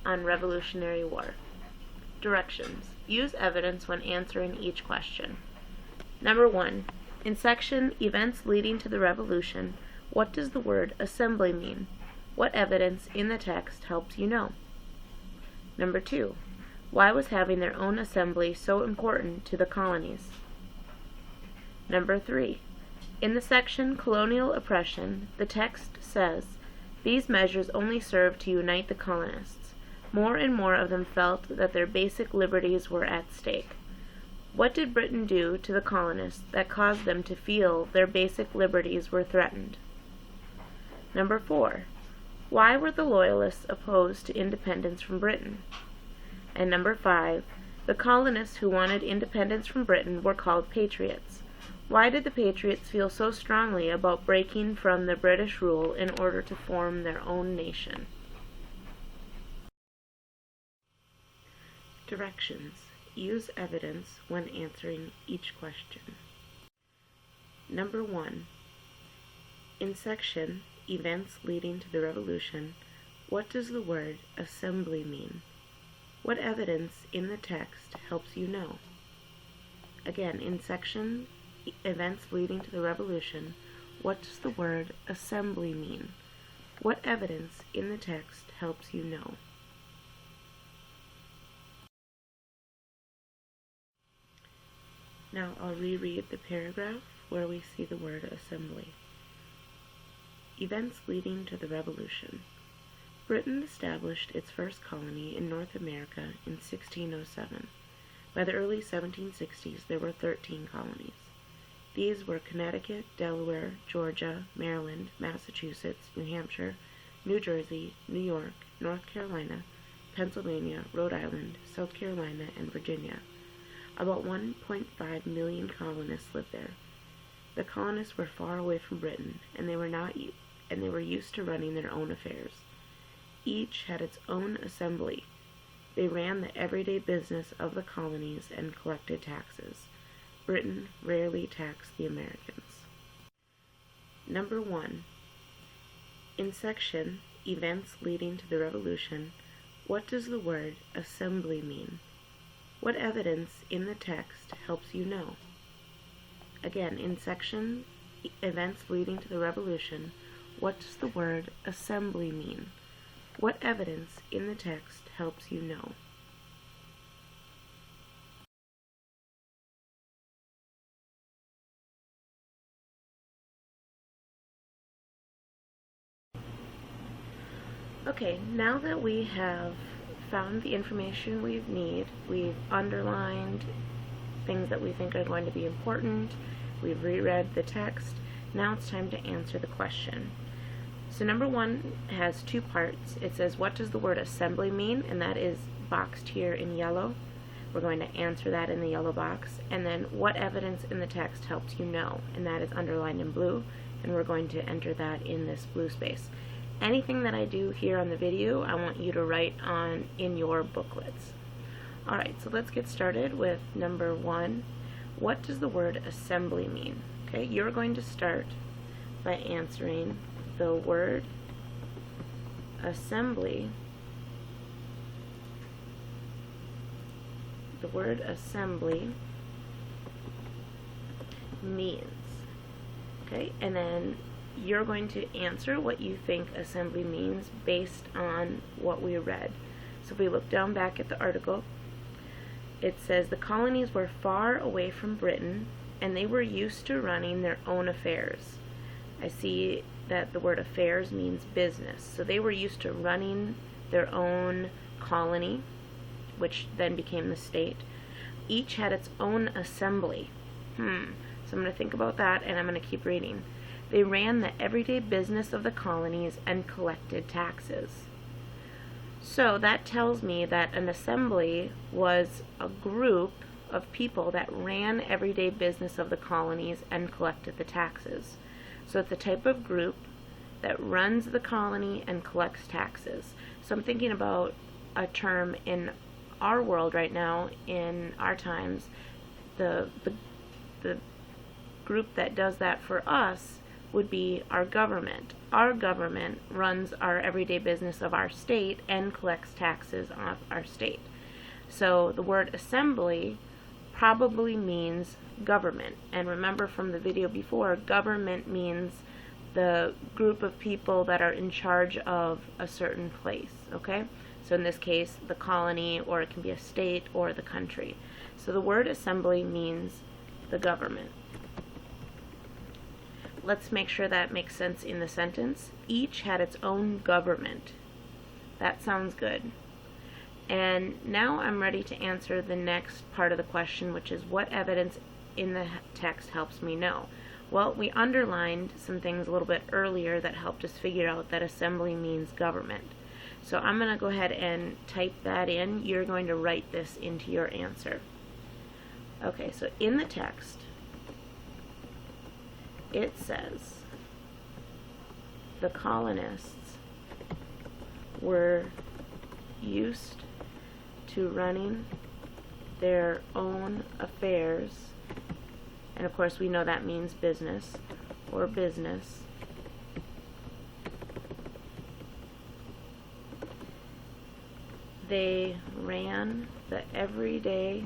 on Revolutionary War. Directions. Use evidence when answering each question. Number 1. In section Events Leading to the Revolution, what does the word assembly mean? What evidence in the text helps you know? Number 2. Why was having their own assembly so important to the colonies? Number 3. In the section Colonial Oppression, the text says, these measures only served to unite the colonists. More and more of them felt that their basic liberties were at stake. What did Britain do to the colonists that caused them to feel their basic liberties were threatened? Number 4. Why were the Loyalists opposed to independence from Britain? And number 5. The colonists who wanted independence from Britain were called patriots. Why did the patriots feel so strongly about breaking from the British rule in order to form their own nation? Directions. Use evidence when answering each question. Number 1. In section Events Leading to the Revolution, what does the word assembly mean? What evidence in the text helps you know? Again, in section Events Leading to the Revolution, what does the word assembly mean? What evidence in the text helps you know? Now I'll reread the paragraph where we see the word assembly. Events leading to the Revolution. Britain established its first colony in North America in 1607. By the early 1760s, there were 13 colonies. These were Connecticut, Delaware, Georgia, Maryland, Massachusetts, New Hampshire, New Jersey, New York, North Carolina, Pennsylvania, Rhode Island, South Carolina, and Virginia. About 1.5 million colonists lived there. The colonists were far away from Britain, and they were used to running their own affairs. Each had its own assembly. They ran the everyday business of the colonies and collected taxes. Britain rarely taxed the Americans. Number 1. In section Events Leading to the Revolution, what does the word assembly mean? What evidence in the text helps you know? Again, in section Events Leading to the Revolution, what does the word assembly mean? What evidence in the text helps you know? Okay, now that we have found the information we need, we've underlined things that we think are going to be important, we've reread the text, now it's time to answer the question. So number 1 has 2 parts. It says, what does the word assembly mean? And that is boxed here in yellow. We're going to answer that in the yellow box. And then, what evidence in the text helps you know? And that is underlined in blue. And we're going to enter that in this blue space. Anything that I do here on the video, I want you to write on in your booklets. Alright, so let's get started with number 1. What does the word assembly mean? Okay, you're going to start by answering the word assembly. The word assembly means. Okay, and then you're going to answer what you think assembly means based on what we read. So if we look down back at the article, it says the colonies were far away from Britain and they were used to running their own affairs. I see that the word affairs means business. So they were used to running their own colony, which then became the state. Each had its own assembly. So I'm going to think about that and I'm going to keep reading. They ran the everyday business of the colonies and collected taxes. So that tells me that an assembly was a group of people that ran everyday business of the colonies and collected the taxes. So it's a type of group that runs the colony and collects taxes. So I'm thinking about a term in our world right now, in our times, the group that does that for us would be our government. Our government runs our everyday business of our state and collects taxes off our state. So the word assembly probably means government. And remember from the video before, government means the group of people that are in charge of a certain place, okay? So in this case, the colony, or it can be a state or the country. So the word assembly means the government. Let's make sure that makes sense in the sentence. Each had its own government. That sounds good. And now I'm ready to answer the next part of the question, which is what evidence in the text helps me know? Well, we underlined some things a little bit earlier that helped us figure out that assembly means government. So I'm going to go ahead and type that in. You're going to write this into your answer. Okay, so in the text, it says the colonists were used to running their own affairs, and of course we know that means business or business. They ran the everyday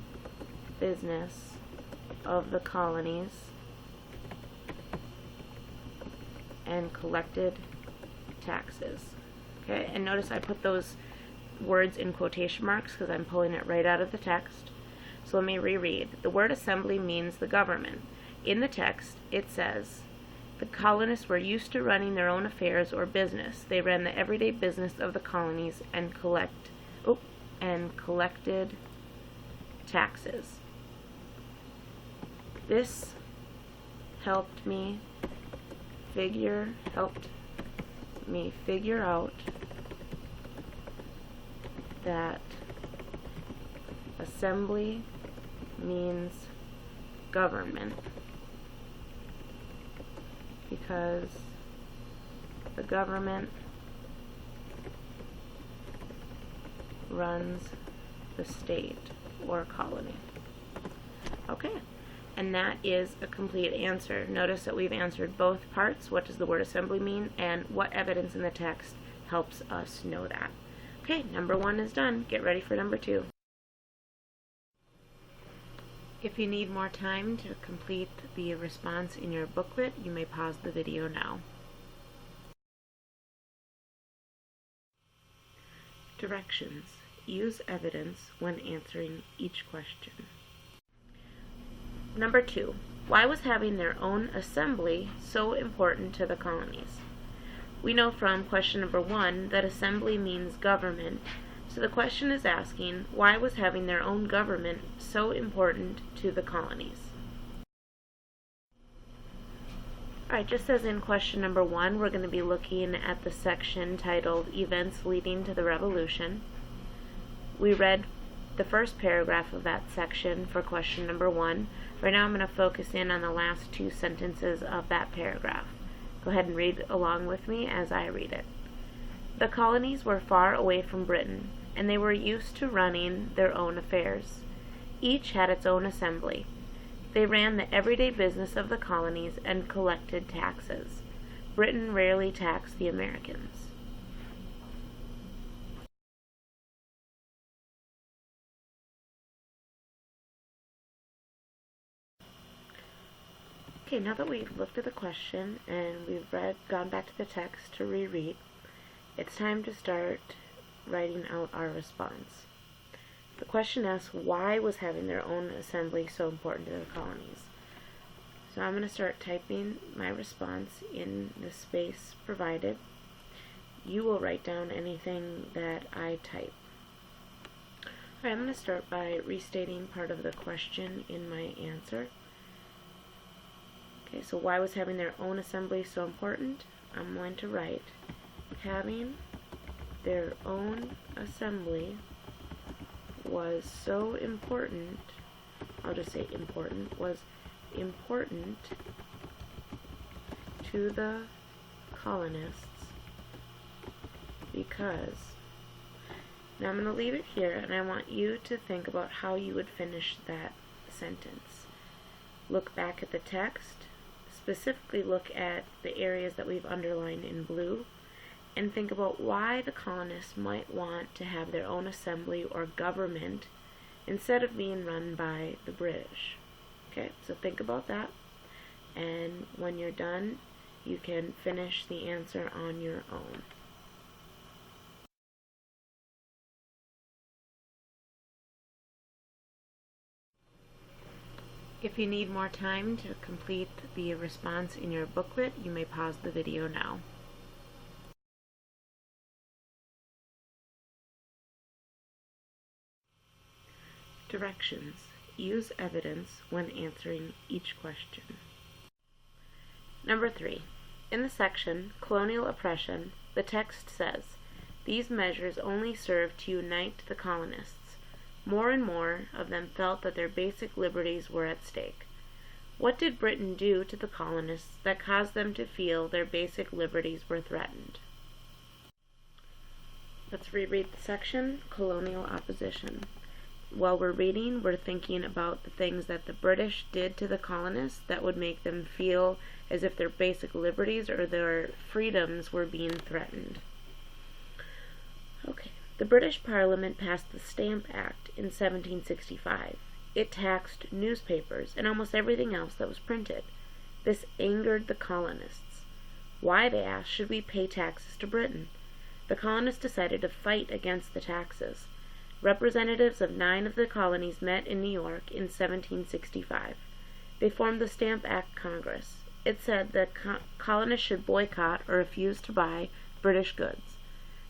business of the colonies and collected taxes. Okay, and notice I put those words in quotation marks because I'm pulling it right out of the text. So let me reread. The word assembly means the government. In the text, it says, the colonists were used to running their own affairs or business. They ran the everyday business of the colonies and collected taxes. This helped me figure out that assembly means government because the government runs the state or colony. Okay, and that is a complete answer. Notice that we've answered both parts. What does the word assembly mean, and what evidence in the text helps us know that? Okay, number 1 is done. Get ready for number 2. If you need more time to complete the response in your booklet, you may pause the video now. Directions. Use evidence when answering each question. Number 2. Why was having their own assembly so important to the colonies? We know from question number 1 that assembly means government, so the question is asking, why was having their own government so important to the colonies? Alright, just as in question number 1, we're going to be looking at the section titled Events Leading to the Revolution. We read the first paragraph of that section for question number 1. Right now I'm going to focus in on the last 2 sentences of that paragraph. Go ahead and read along with me as I read it. The colonies were far away from Britain, and they were used to running their own affairs. Each had its own assembly. They ran the everyday business of the colonies and collected taxes. Britain rarely taxed the Americans. Okay, now that we've looked at the question and we've gone back to the text to reread, it's time to start writing out our response. The question asks, why was having their own assembly so important to the colonies? So I'm going to start typing my response in the space provided. You will write down anything that I type. Alright, I'm going to start by restating part of the question in my answer. Okay, so why was having their own assembly so important? I'm going to write, having their own assembly was so important, I'll just say important, was important to the colonists because, now I'm going to leave it here and I want you to think about how you would finish that sentence. Look back at the text, specifically look at the areas that we've underlined in blue and think about why the colonists might want to have their own assembly or government instead of being run by the British. Okay, so think about that, and when you're done, you can finish the answer on your own. If you need more time to complete the response in your booklet, you may pause the video now. Directions. Use evidence when answering each question. Number 3. In the section, Colonial Oppression, the text says, "These measures only serve to unite the colonists. More and more of them felt that their basic liberties were at stake." What did Britain do to the colonists that caused them to feel their basic liberties were threatened? Let's reread the section, Colonial Opposition. While we're reading, we're thinking about the things that the British did to the colonists that would make them feel as if their basic liberties or their freedoms were being threatened. Okay. The British Parliament passed the Stamp Act in 1765. It taxed newspapers and almost everything else that was printed. This angered the colonists. Why, they asked, should we pay taxes to Britain? The colonists decided to fight against the taxes. Representatives of 9 of the colonies met in New York in 1765. They formed the Stamp Act Congress. It said that colonists should boycott or refuse to buy British goods.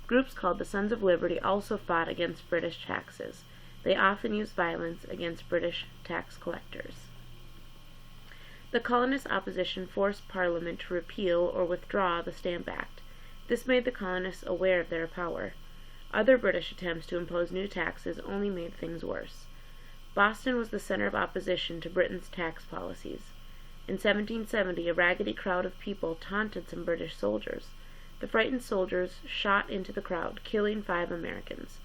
Groups called the Sons of Liberty also fought against British taxes. They often used violence against British tax collectors. The colonist opposition forced Parliament to repeal or withdraw the Stamp Act. This made the colonists aware of their power. Other British attempts to impose new taxes only made things worse. Boston was the center of opposition to Britain's tax policies. In 1770, a raggedy crowd of people taunted some British soldiers. The frightened soldiers shot into the crowd, killing 5 Americans.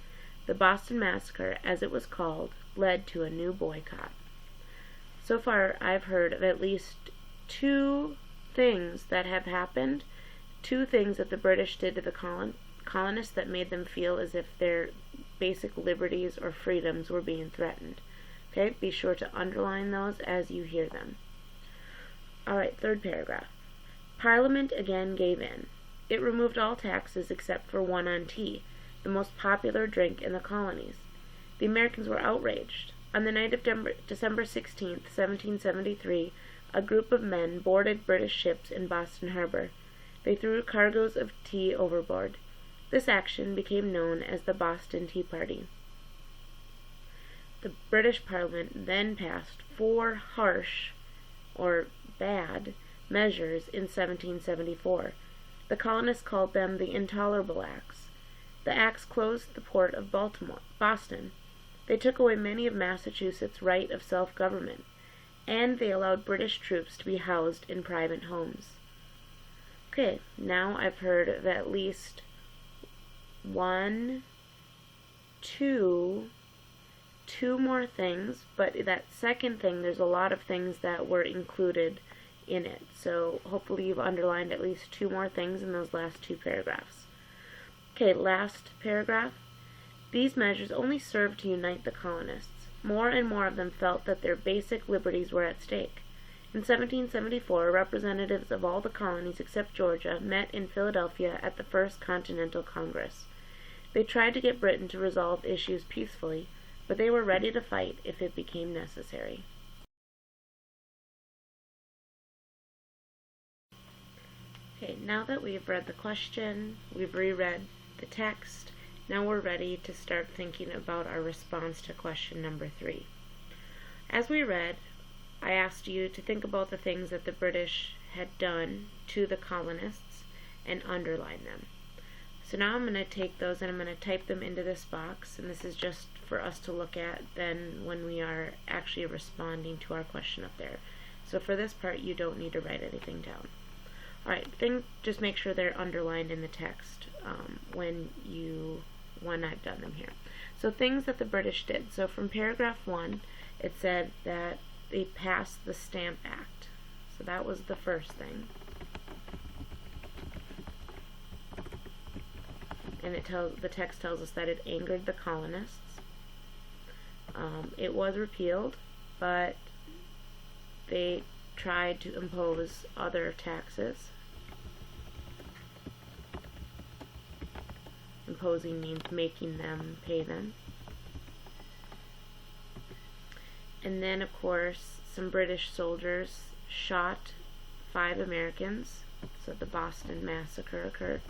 The Boston Massacre, as it was called, led to a new boycott. So far, I've heard of at least 2 things that have happened, 2 things that the British did to the colonists that made them feel as if their basic liberties or freedoms were being threatened. Okay, be sure to underline those as you hear them. Alright, 3rd paragraph. Parliament again gave in. It removed all taxes except for one on tea, the most popular drink in the colonies. The Americans were outraged. On the night of December 16, 1773, a group of men boarded British ships in Boston Harbor. They threw cargoes of tea overboard. This action became known as the Boston Tea Party. The British Parliament then passed 4 harsh, or bad, measures in 1774. The colonists called them the Intolerable Acts. The acts closed the port of Boston. They took away many of Massachusetts' right of self-government, and they allowed British troops to be housed in private homes. Okay, now I've heard of at least 1, 2 more things, but that second thing, there's a lot of things that were included in it. So hopefully you've underlined at least 2 more things in those last 2 paragraphs. Okay, last paragraph. These measures only served to unite the colonists. More and more of them felt that their basic liberties were at stake. In 1774, representatives of all the colonies except Georgia met in Philadelphia at the First Continental Congress. They tried to get Britain to resolve issues peacefully, but they were ready to fight if it became necessary. Okay, now that we've read the question, we've reread the text, now we're ready to start thinking about our response to question number 3. As we read, I asked you to think about the things that the British had done to the colonists and underline them. So now I'm going to take those and I'm going to type them into this box, and this is just for us to look at then when we are actually responding to our question up there. So for this part, you don't need to write anything down. Alright, just make sure they're underlined in the text when I've done them here. So things that the British did. So from paragraph 1, it said that they passed the Stamp Act. So that was the first thing. And the text tells us that it angered the colonists. It was repealed, but they tried to impose other taxes. Imposing means making them pay them. And then, of course, some British soldiers shot 5 Americans, so the Boston Massacre occurred.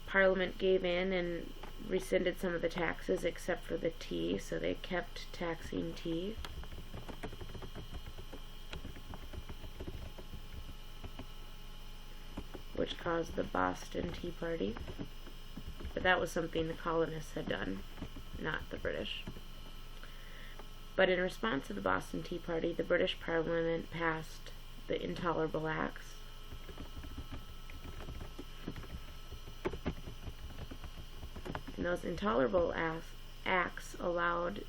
Parliament gave in and rescinded some of the taxes except for the tea, so they kept taxing tea. Which caused the Boston Tea Party. But that was something the colonists had done, not the British. But in response to the Boston Tea Party, the British Parliament passed the Intolerable Acts. And those Intolerable Acts allowed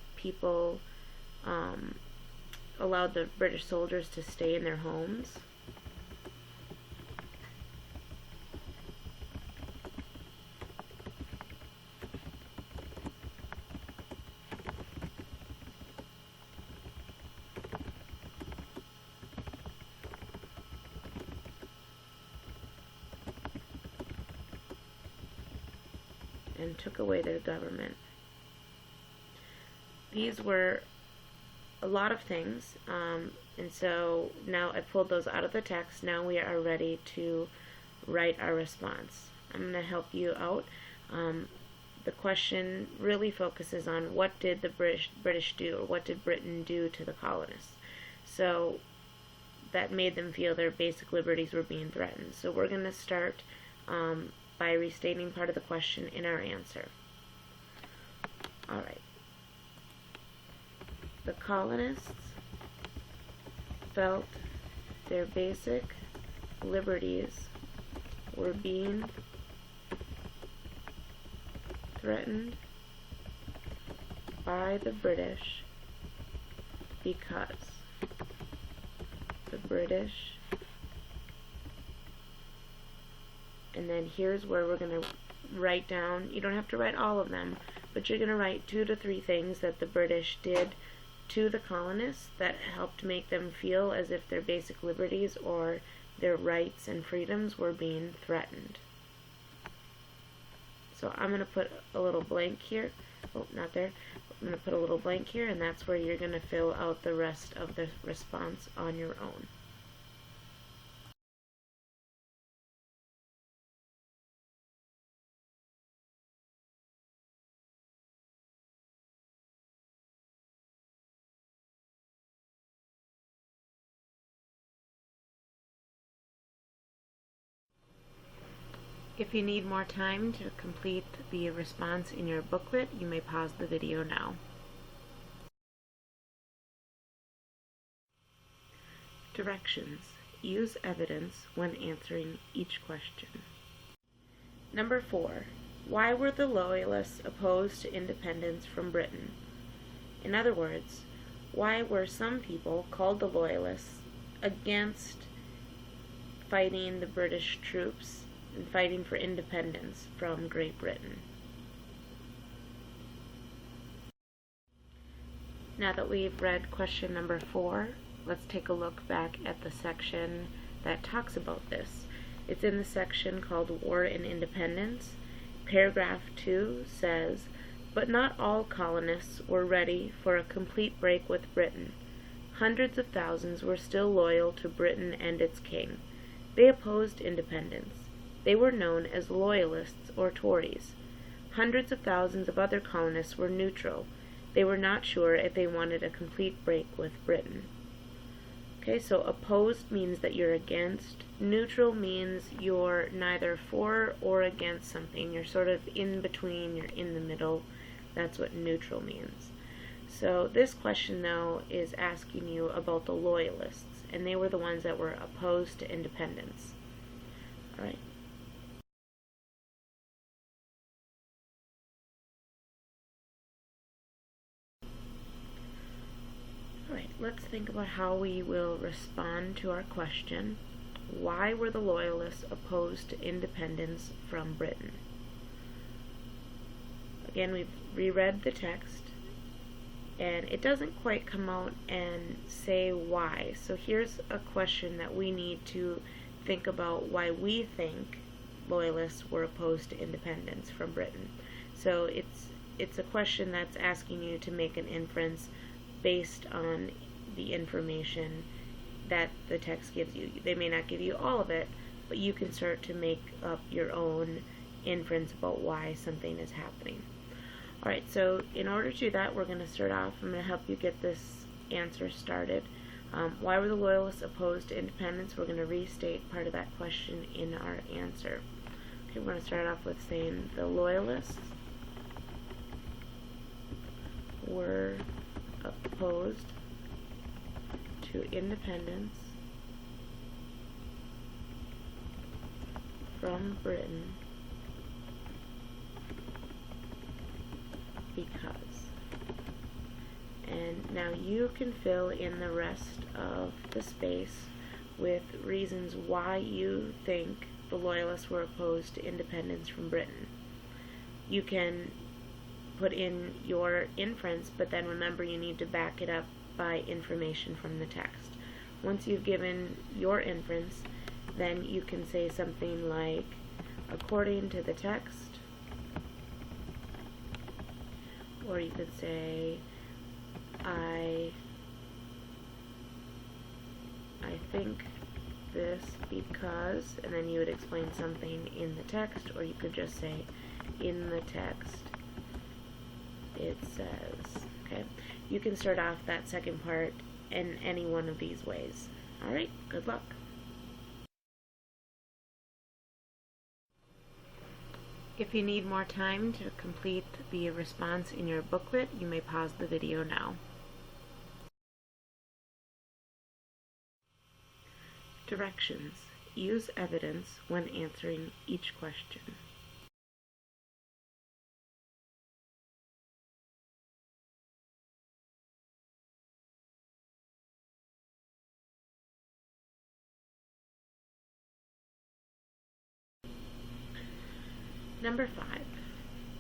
allowed the British soldiers to stay in their homes. And took away their government. These were a lot of things, and so now I pulled those out of the text. Now we are ready to write our response. I'm going to help you out. The question really focuses on what did the British do, or what did Britain do to the colonists? So that made them feel their basic liberties were being threatened. So we're going to start by restating part of the question in our answer. Alright. The colonists felt their basic liberties were being threatened by the British because the British. And then here's where we're going to write down, you don't have to write all of them, but you're going to write 2 to 3 things that the British did to the colonists that helped make them feel as if their basic liberties or their rights and freedoms were being threatened. So I'm going to put a little blank here. Oh, not there. I'm going to put a little blank here, and that's where you're going to fill out the rest of the response on your own. If you need more time to complete the response in your booklet, you may pause the video now. Directions. Use evidence when answering each question. Number 4. Why were the Loyalists opposed to independence from Britain? In other words, why were some people called the Loyalists against fighting the British troops and fighting for independence from Great Britain? Now that we've read question number 4, let's take a look back at the section that talks about this. It's in the section called War and Independence. Paragraph 2 says, "But not all colonists were ready for a complete break with Britain. Hundreds of thousands were still loyal to Britain and its king. They opposed independence. They were known as Loyalists or Tories. Hundreds of thousands of other colonists were neutral. They were not sure if they wanted a complete break with Britain." Okay, so opposed means that you're against. Neutral means you're neither for or against something. You're sort of in between, you're in the middle. That's what neutral means. So this question, though, is asking you about the Loyalists, and they were the ones that were opposed to independence. All right. let's think about how we will respond to our question, why were the Loyalists opposed to independence from Britain? Again, we've reread the text, and it doesn't quite come out and say why. So here's a question that we need to think about why we think Loyalists were opposed to independence from Britain. So it's a question that's asking you to make an inference based on the information that the text gives you. They may not give you all of it, but you can start to make up your own inference about why something is happening. Alright, so in order to do that, we're going to start off. I'm going to help you get this answer started. Why were the Loyalists opposed to independence? We're going to restate part of that question in our answer. Okay, we're going to start off with saying the Loyalists were opposed to independence from Britain because. And now you can fill in the rest of the space with reasons why you think the Loyalists were opposed to independence from Britain. You can put in your inference, but then remember you need to back it up by information from the text. Once you've given your inference, then you can say something like, according to the text, or you could say, I think this because, and then you would explain something in the text, or you could just say, in the text it says. Okay, you can start off that second part in any one of these ways. Alright, good luck. If you need more time to complete the response in your booklet, you may pause the video now. Directions. Use evidence when answering each question. Number 5.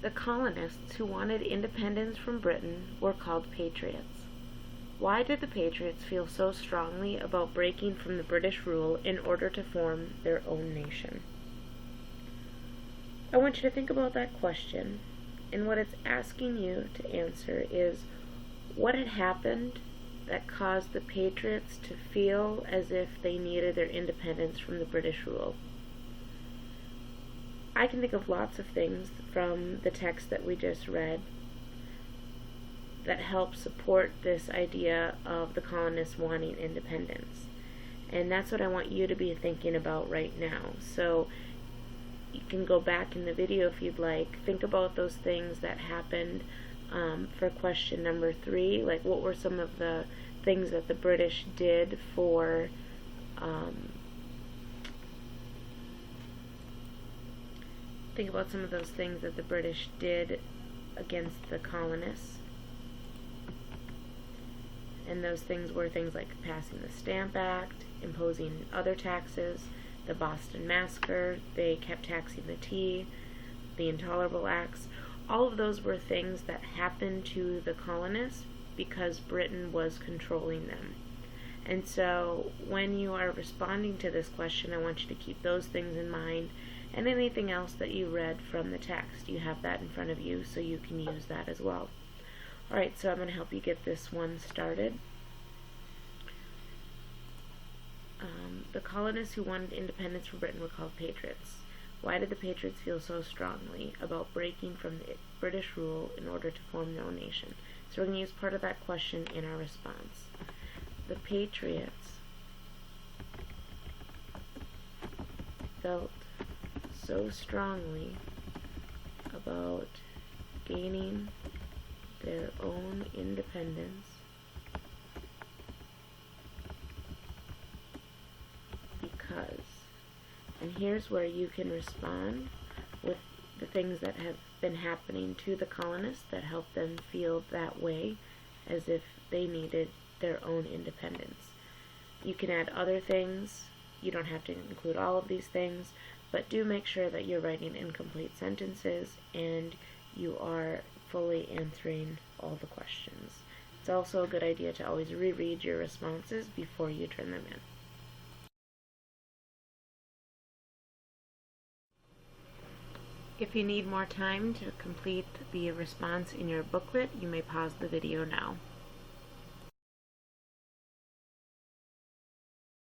The colonists who wanted independence from Britain were called patriots. Why did the patriots feel so strongly about breaking from the British rule in order to form their own nation? I want you to think about that question, and what it's asking you to answer is, what had happened that caused the patriots to feel as if they needed their independence from the British rule? I can think of lots of things from the text that we just read that help support this idea of the colonists wanting independence. And that's what I want you to be thinking about right now. So you can go back in the video if you'd like. Think about those things that happened for question number 3. Like, what were some of the things that the British did for think about some of those things that the British did against the colonists. And those things were things like passing the Stamp Act, imposing other taxes, the Boston Massacre, they kept taxing the tea, the Intolerable Acts. All of those were things that happened to the colonists because Britain was controlling them. And so when you are responding to this question, I want you to keep those things in mind, and anything else that you read from the text. You have that in front of you, so you can use that as well. Alright, so I'm going to help you get this one started. The colonists who wanted independence from Britain were called patriots. Why did the patriots feel so strongly about breaking from the British rule in order to form their own nation? So we're going to use part of that question in our response. The patriots felt so strongly about gaining their own independence because, and here's where you can respond with the things that have been happening to the colonists that help them feel that way, as if they needed their own independence. You can add other things. You don't have to include all of these things, but do make sure that you're writing incomplete sentences and you are fully answering all the questions. It's also a good idea to always reread your responses before you turn them in. If you need more time to complete the response in your booklet, you may pause the video now.